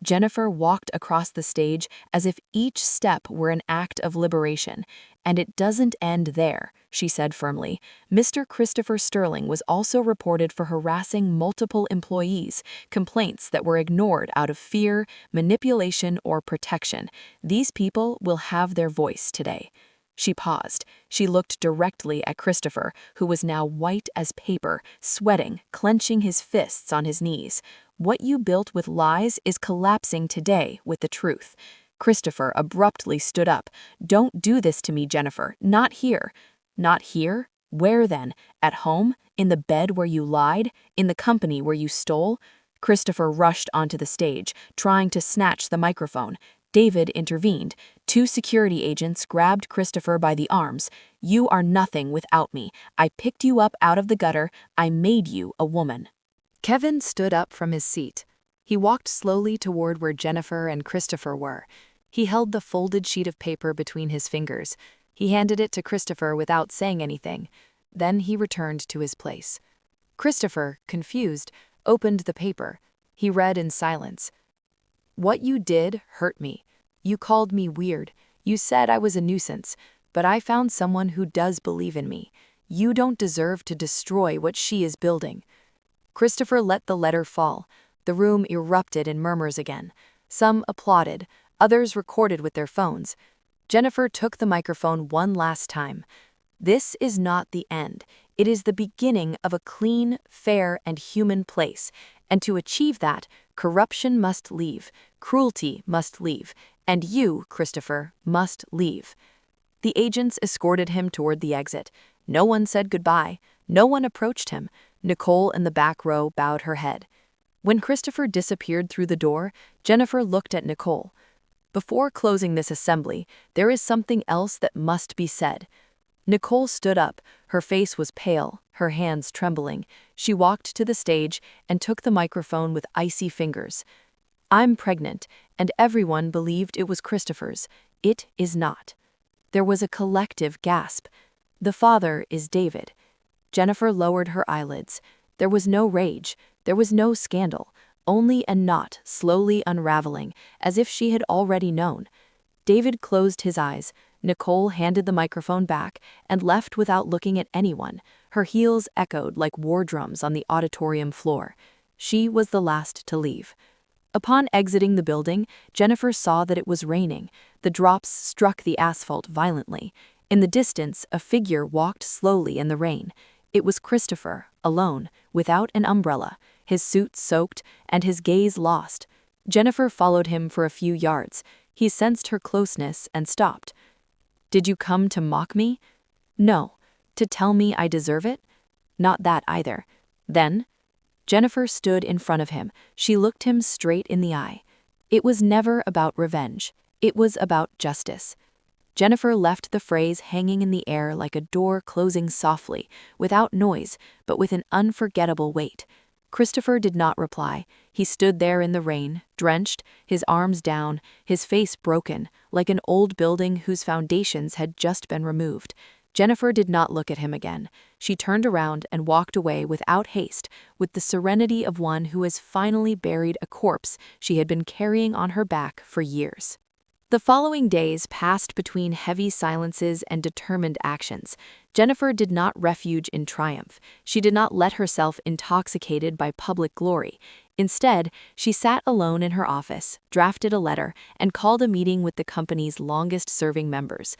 Speaker 2: Jennifer walked across the stage as if each step were an act of liberation. "And it doesn't end there," she said firmly. "Mr. Christopher Sterling was also reported for harassing multiple employees, complaints that were ignored out of fear, manipulation, or protection. These people will have their voice today." She paused. She looked directly at Christopher, who was now white as paper, sweating, clenching his fists on his knees. "What you built with lies is collapsing today with the truth." Christopher abruptly stood up. "Don't do this to me, Jennifer. Not here." "Not here? Where then? At home? In the bed where you lied? In the company where you stole?" Christopher rushed onto the stage, trying to snatch the microphone. David intervened. Two security agents grabbed Christopher by the arms. "You are nothing without me. I picked you up out of the gutter. I made you a woman." Kevin stood up from his seat. He walked slowly toward where Jennifer and Christopher were. He held the folded sheet of paper between his fingers. He handed it to Christopher without saying anything. Then he returned to his place. Christopher, confused, opened the paper. He read in silence. "What you did hurt me. You called me weird. You said I was a nuisance. But I found someone who does believe in me. You don't deserve to destroy what she is building." Christopher let the letter fall. The room erupted in murmurs again. Some applauded, others recorded with their phones. Jennifer took the microphone one last time. "This is not the end. It is the beginning of a clean, fair, and human place. And to achieve that, corruption must leave, cruelty must leave, and you, Christopher, must leave." The agents escorted him toward the exit. No one said goodbye. No one approached him. Nicole in the back row bowed her head. When Christopher disappeared through the door, Jennifer looked at Nicole. "Before closing this assembly, there is something else that must be said." Nicole stood up. Her face was pale, her hands trembling. She walked to the stage and took the microphone with icy fingers. "I'm pregnant, and everyone believed it was Christopher's. It is not." There was a collective gasp. "The father is David." Jennifer lowered her eyelids. There was no rage. There was no scandal. Only a knot slowly unraveling, as if she had already known. David closed his eyes. Nicole handed the microphone back and left without looking at anyone. Her heels echoed like war drums on the auditorium floor. She was the last to leave. Upon exiting the building, Jennifer saw that it was raining. The drops struck the asphalt violently. In the distance, a figure walked slowly in the rain. It was Christopher, alone, without an umbrella, his suit soaked and his gaze lost. Jennifer followed him for a few yards. He sensed her closeness and stopped. "Did you come to mock me?" "No." "To tell me I deserve it?" "Not that either." "Then?" Jennifer stood in front of him. She looked him straight in the eye. It was never about revenge. It was about justice. Jennifer left the phrase hanging in the air like a door closing softly, without noise, but with an unforgettable weight. Christopher did not reply. He stood there in the rain, drenched, his arms down, his face broken, like an old building whose foundations had just been removed. Jennifer did not look at him again. She turned around and walked away without haste, with the serenity of one who has finally buried a corpse she had been carrying on her back for years. The following days passed between heavy silences and determined actions. Jennifer did not refuge in triumph. She did not let herself intoxicated by public glory. Instead, she sat alone in her office, drafted a letter, and called a meeting with the company's longest-serving members.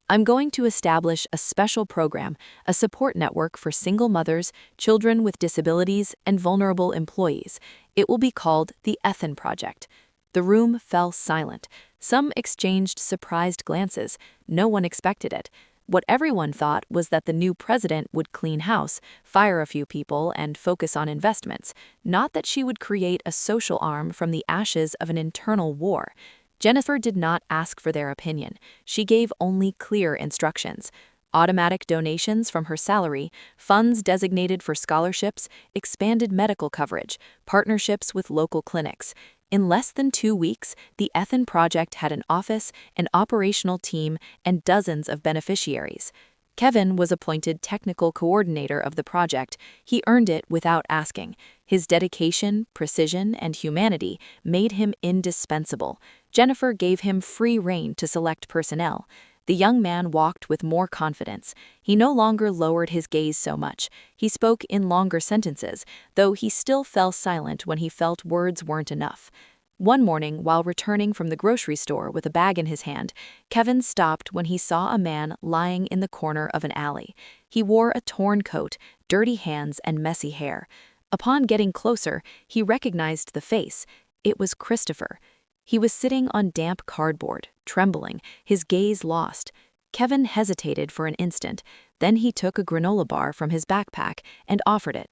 Speaker 2: "I'm going to establish a special program, a support network for single mothers, children with disabilities, and vulnerable employees. It will be called the Ethan Project." The room fell silent. Some exchanged surprised glances. No one expected it. What everyone thought was that the new president would clean house, fire a few people, and focus on investments, not that she would create a social arm from the ashes of an internal war. Jennifer did not ask for their opinion. She gave only clear instructions. Automatic donations from her salary, funds designated for scholarships, expanded medical coverage, partnerships with local clinics. In less than 2 weeks, the Ethan Project had an office, an operational team, and dozens of beneficiaries. Kevin was appointed technical coordinator of the project. He earned it without asking. His dedication, precision, and humanity made him indispensable. Jennifer gave him free rein to select personnel. The young man walked with more confidence. He no longer lowered his gaze so much. He spoke in longer sentences, though he still fell silent when he felt words weren't enough. One morning, while returning from the grocery store with a bag in his hand, Kevin stopped when he saw a man lying in the corner of an alley. He wore a torn coat, dirty hands, and messy hair. Upon getting closer, he recognized the face. It was Christopher. He was sitting on damp cardboard, trembling, his gaze lost. Kevin hesitated for an instant. Then he took a granola bar from his backpack and offered it.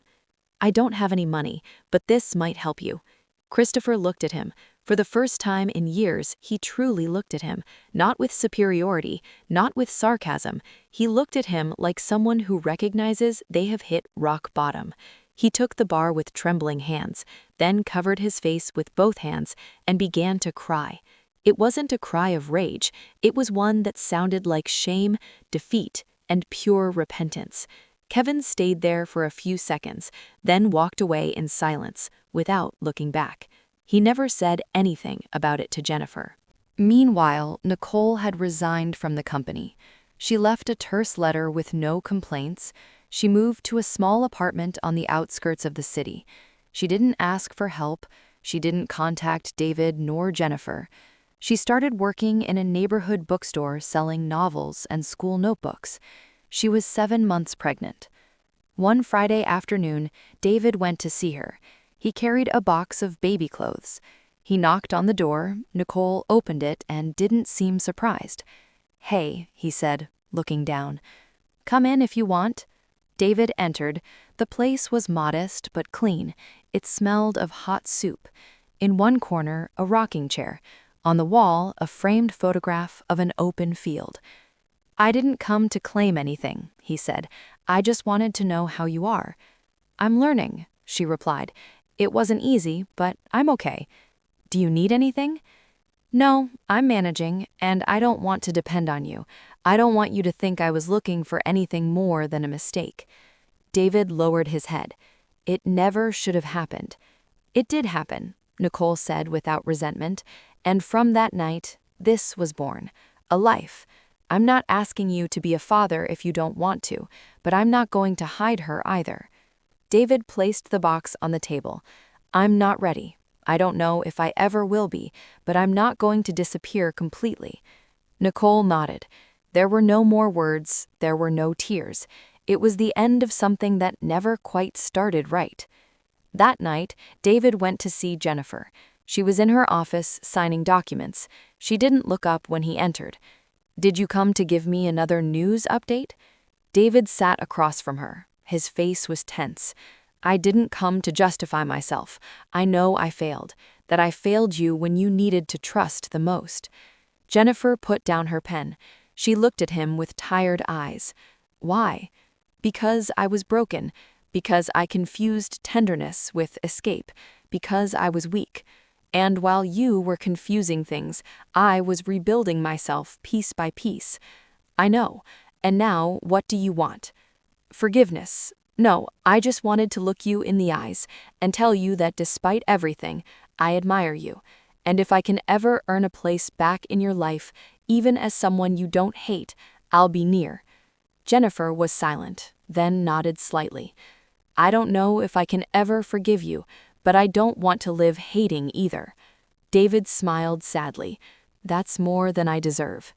Speaker 2: "I don't have any money, but this might help you." Christopher looked at him. For the first time in years, he truly looked at him, not with superiority, not with sarcasm. He looked at him like someone who recognizes they have hit rock bottom. He took the bar with trembling hands, then covered his face with both hands and began to cry. It wasn't a cry of rage. It was one that sounded like shame, defeat, and pure repentance. Kevin stayed there for a few seconds, then walked away in silence, without looking back. He never said anything about it to Jennifer. Meanwhile, Nicole had resigned from the company. She left a terse letter with no complaints. She moved to a small apartment on the outskirts of the city. She didn't ask for help. She didn't contact David nor Jennifer. She started working in a neighborhood bookstore selling novels and school notebooks. She was 7 months pregnant. One Friday afternoon, David went to see her. He carried a box of baby clothes. He knocked on the door. Nicole opened it and didn't seem surprised. "Hey," he said, looking down. "Come in if you want." David entered. The place was modest but clean. It smelled of hot soup. In one corner, a rocking chair. On the wall, a framed photograph of an open field. "I didn't come to claim anything," he said. "I just wanted to know how you are." "I'm learning," she replied. "It wasn't easy, but I'm okay." "Do you need anything?" "No, I'm managing, and I don't want to depend on you. I don't want you to think I was looking for anything more than a mistake." David lowered his head. "It never should have happened." "It did happen," Nicole said without resentment, "and from that night, this was born. A life. I'm not asking you to be a father if you don't want to, but I'm not going to hide her either." David placed the box on the table. "I'm not ready. I don't know if I ever will be, but I'm not going to disappear completely." Nicole nodded. There were no more words, there were no tears. It was the end of something that never quite started right. That night, David went to see Jennifer. She was in her office signing documents. She didn't look up when he entered. "Did you come to give me another news update?" David sat across from her. His face was tense. "I didn't come to justify myself. I know I failed, that I failed you when you needed to trust the most." Jennifer put down her pen. She looked at him with tired eyes. "Why?" "Because I was broken. Because I confused tenderness with escape. Because I was weak. And while you were confusing things, I was rebuilding myself piece by piece. I know. And now, what do you want?" "Forgiveness. No, I just wanted to look you in the eyes and tell you that despite everything, I admire you. And if I can ever earn a place back in your life, even as someone you don't hate, I'll be near." Jennifer was silent, then nodded slightly. "I don't know if I can ever forgive you, but I don't want to live hating either." David smiled sadly. "That's more than I deserve."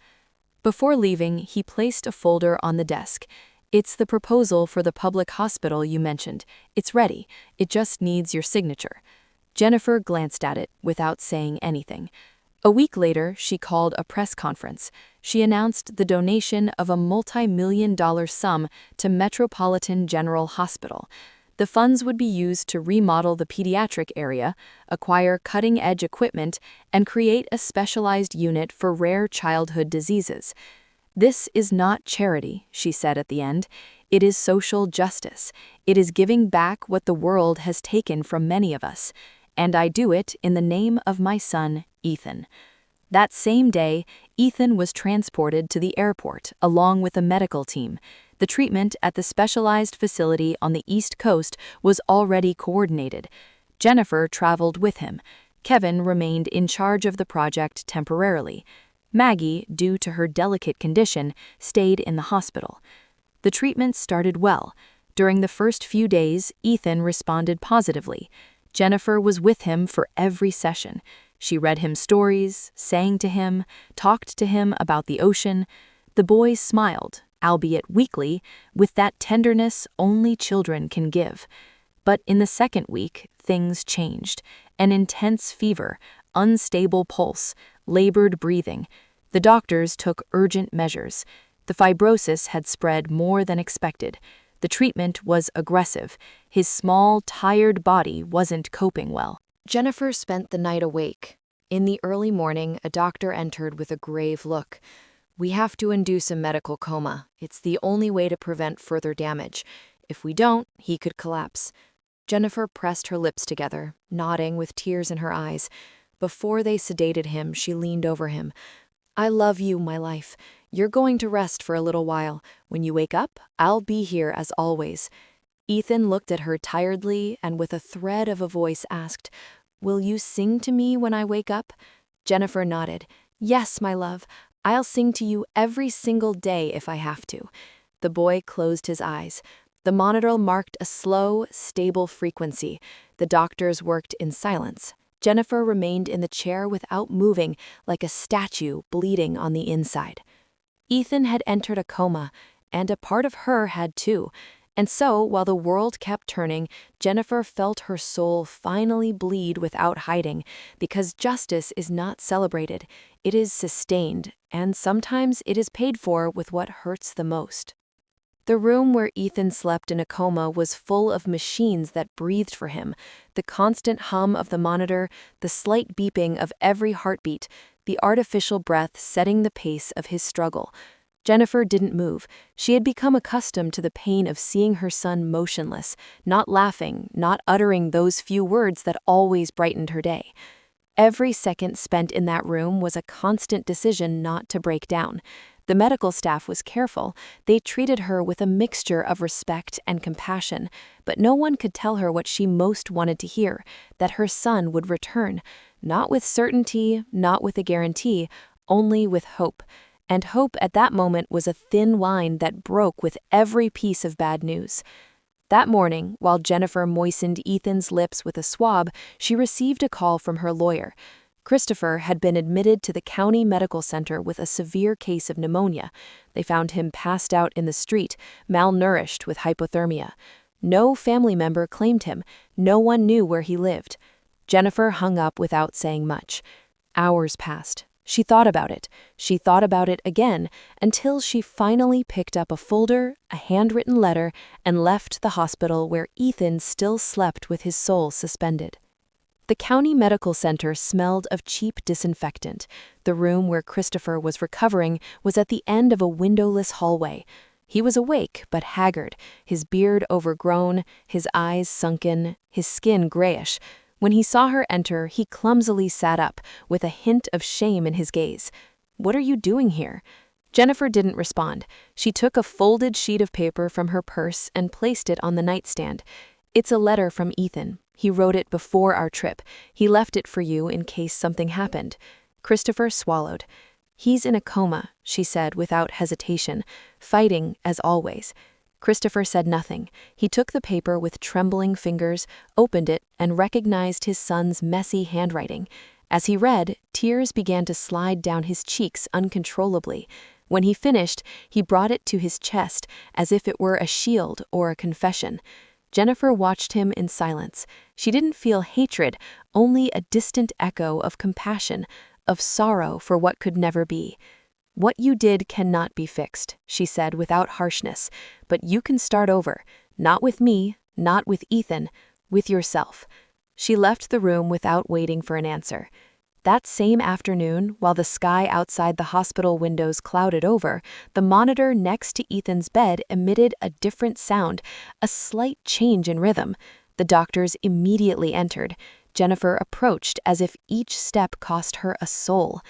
Speaker 2: Before leaving, he placed a folder on the desk. "It's the proposal for the public hospital you mentioned. It's ready. It just needs your signature." Jennifer glanced at it without saying anything. A week later, she called a press conference. She announced the donation of a multi-million-dollar sum to Metropolitan General Hospital. The funds would be used to remodel the pediatric area, acquire cutting-edge equipment, and create a specialized unit for rare childhood diseases. "This is not charity," she said at the end. "It is social justice. It is giving back what the world has taken from many of us. And I do it in the name of my son, Ethan." That same day, Ethan was transported to the airport along with a medical team. The treatment at the specialized facility on the East Coast was already coordinated. Jennifer traveled with him. Kevin remained in charge of the project temporarily. Maggie, due to her delicate condition, stayed in the hospital. The treatment started well. During the first few days, Ethan responded positively. Jennifer was with him for every session. She read him stories, sang to him, talked to him about the ocean. The boy smiled, albeit weakly, with that tenderness only children can give. But in the second week, things changed. An intense fever, unstable pulse, labored breathing. The doctors took urgent measures. The fibrosis had spread more than expected. The treatment was aggressive. His small, tired body wasn't coping well. Jennifer spent the night awake. In the early morning, a doctor entered with a grave look. "We have to induce a medical coma. It's the only way to prevent further damage. If we don't, he could collapse." Jennifer pressed her lips together, nodding with tears in her eyes. Before they sedated him, she leaned over him. "I love you, my life. You're going to rest for a little while. When you wake up, I'll be here as always." Ethan looked at her tiredly and with a thread of a voice asked, "Will you sing to me when I wake up?" Jennifer nodded. "Yes, my love. I'll sing to you every single day if I have to." The boy closed his eyes. The monitor marked a slow, stable frequency. The doctors worked in silence. Jennifer remained in the chair without moving, like a statue bleeding on the inside. Ethan had entered a coma, and a part of her had too. And so, while the world kept turning, Jennifer felt her soul finally bleed without hiding, because justice is not celebrated, it is sustained, and sometimes it is paid for with what hurts the most. The room where Ethan slept in a coma was full of machines that breathed for him, the constant hum of the monitor, the slight beeping of every heartbeat, the artificial breath setting the pace of his struggle. Jennifer didn't move. She had become accustomed to the pain of seeing her son motionless, not laughing, not uttering those few words that always brightened her day. Every second spent in that room was a constant decision not to break down. The medical staff was careful. They treated her with a mixture of respect and compassion, but no one could tell her what she most wanted to hear, that her son would return, not with certainty, not with a guarantee, only with hope. And hope at that moment was a thin line that broke with every piece of bad news. That morning, while Jennifer moistened Ethan's lips with a swab, she received a call from her lawyer. Christopher had been admitted to the county medical center with a severe case of pneumonia. They found him passed out in the street, malnourished with hypothermia. No family member claimed him. No one knew where he lived. Jennifer hung up without saying much. Hours passed. She thought about it. She thought about it again until she finally picked up a folder, a handwritten letter, and left the hospital where Ethan still slept with his soul suspended. The county medical center smelled of cheap disinfectant. The room where Christopher was recovering was at the end of a windowless hallway. He was awake but haggard, his beard overgrown, his eyes sunken, his skin grayish. When he saw her enter, he clumsily sat up, with a hint of shame in his gaze. "What are you doing here?" Jennifer didn't respond. She took a folded sheet of paper from her purse and placed it on the nightstand. "It's a letter from Ethan. He wrote it before our trip. He left it for you in case something happened." Christopher swallowed. "He's in a coma," she said without hesitation, fighting as always. Christopher said nothing. He took the paper with trembling fingers, opened it, and recognized his son's messy handwriting. As he read, tears began to slide down his cheeks uncontrollably. When he finished, he brought it to his chest as if it were a shield or a confession. Jennifer watched him in silence. She didn't feel hatred, only a distant echo of compassion, of sorrow for what could never be. "What you did cannot be fixed," she said without harshness, "but you can start over. Not with me, not with Ethan, with yourself." She left the room without waiting for an answer. That same afternoon, while the sky outside the hospital windows clouded over, the monitor next to Ethan's bed emitted a different sound, a slight change in rhythm. The doctors immediately entered. Jennifer approached as if each step cost her a soul.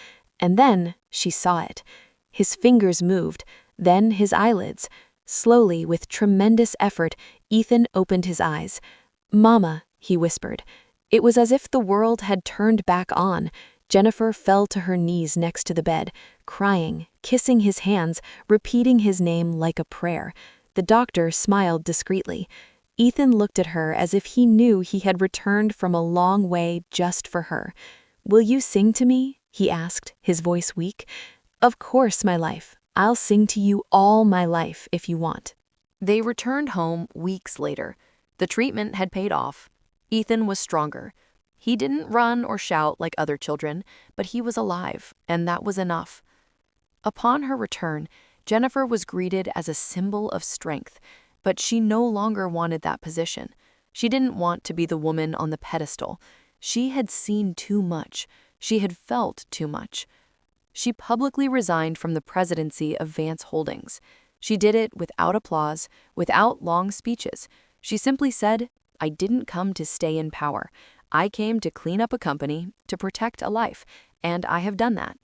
Speaker 2: And then she saw it. His fingers moved, then his eyelids. Slowly, with tremendous effort, Ethan opened his eyes. "Mama," he whispered. It was as if the world had turned back on. Jennifer fell to her knees next to the bed, crying, kissing his hands, repeating his name like a prayer. The doctor smiled discreetly. Ethan looked at her as if he knew he had returned from a long way just for her. "Will you sing to me?" he asked, his voice weak. "Of course, my life. I'll sing to you all my life if you want." They returned home weeks later. The treatment had paid off. Ethan was stronger. He didn't run or shout like other children, but he was alive, and that was enough. Upon her return, Jennifer was greeted as a symbol of strength, but she no longer wanted that position. She didn't want to be the woman on the pedestal. She had seen too much. She had felt too much. She publicly resigned from the presidency of Vance Holdings. She did it without applause, without long speeches. She simply said, "I didn't come to stay in power. I came to clean up a company, to protect a life, and I have done that."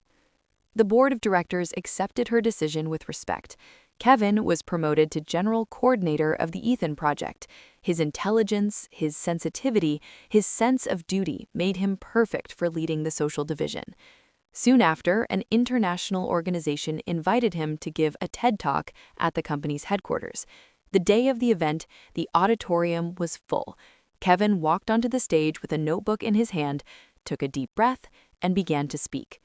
Speaker 2: The board of directors accepted her decision with respect. Kevin was promoted to general coordinator of the Ethan Project. His intelligence, his sensitivity, his sense of duty made him perfect for leading the social division. Soon after, an international organization invited him to give a TED Talk at the company's headquarters. The day of the event, the auditorium was full. Kevin walked onto the stage with a notebook in his hand, took a deep breath, and began to speak.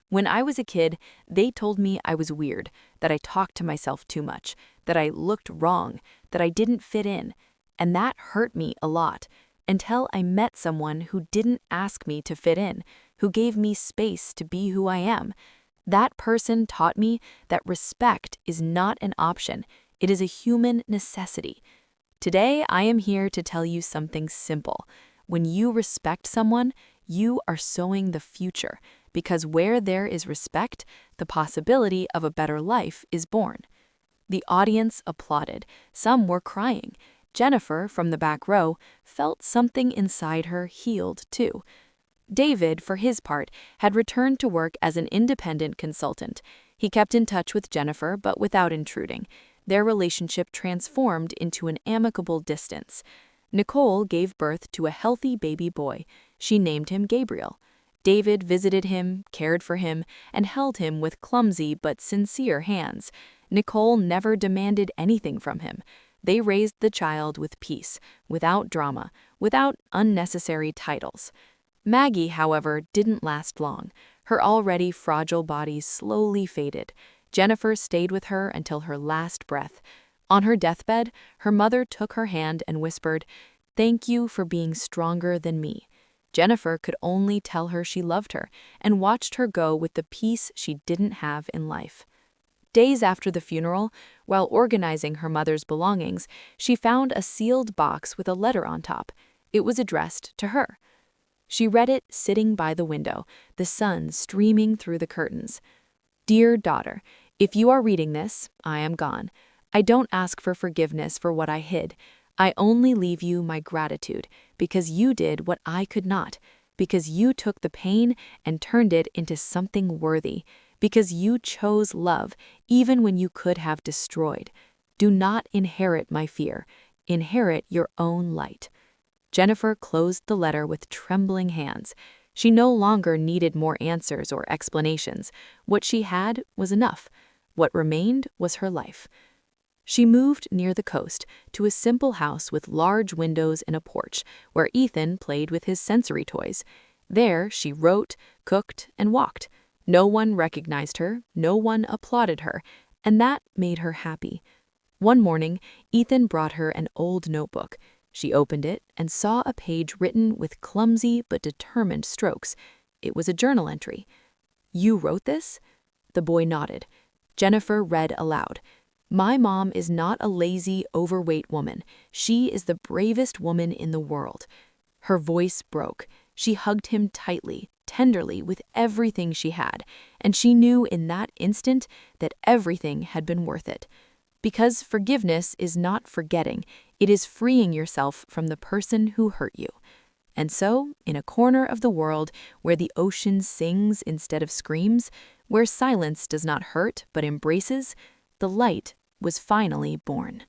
Speaker 2: "When I was a kid, they told me I was weird, that I talked to myself too much, that I looked wrong, that I didn't fit in. And that hurt me a lot, until I met someone who didn't ask me to fit in, who gave me space to be who I am. That person taught me that respect is not an option, it is a human necessity. Today, I am here to tell you something simple. When you respect someone, you are sowing the future, because where there is respect, the possibility of a better life is born." The audience applauded. Some were crying. Jennifer, from the back row, felt something inside her healed too. David, for his part, had returned to work as an independent consultant. He kept in touch with Jennifer, but without intruding. Their relationship transformed into an amicable distance. Nicole gave birth to a healthy baby boy. She named him Gabriel. David visited him, cared for him, and held him with clumsy but sincere hands. Nicole never demanded anything from him. They raised the child with peace, without drama, without unnecessary titles. Maggie, however, didn't last long. Her already fragile body slowly faded. Jennifer stayed with her until her last breath. On her deathbed, her mother took her hand and whispered, "Thank you for being stronger than me." Jennifer could only tell her she loved her and watched her go with the peace she didn't have in life. Days after the funeral, while organizing her mother's belongings, she found a sealed box with a letter on top. It was addressed to her. She read it sitting by the window, the sun streaming through the curtains. "Dear daughter, if you are reading this, I am gone. I don't ask for forgiveness for what I hid. I only leave you my gratitude, because you did what I could not, because you took the pain and turned it into something worthy, because you chose love even when you could have destroyed. Do not inherit my fear. Inherit your own light." Jennifer closed the letter with trembling hands. She no longer needed more answers or explanations. What she had was enough. What remained was her life. She moved near the coast to a simple house with large windows and a porch where Ethan played with his sensory toys. There she wrote, cooked, and walked. No one recognized her, no one applauded her, and that made her happy. One morning, Ethan brought her an old notebook. She opened it and saw a page written with clumsy but determined strokes. It was a journal entry. "You wrote this?" The boy nodded. Jennifer read aloud. "My mom is not a lazy, overweight woman. She is the bravest woman in the world." Her voice broke. She hugged him tightly, tenderly, with everything she had, and she knew in that instant that everything had been worth it. Because forgiveness is not forgetting, it is freeing yourself from the person who hurt you. And so, in a corner of the world where the ocean sings instead of screams, where silence does not hurt but embraces, the light was finally born.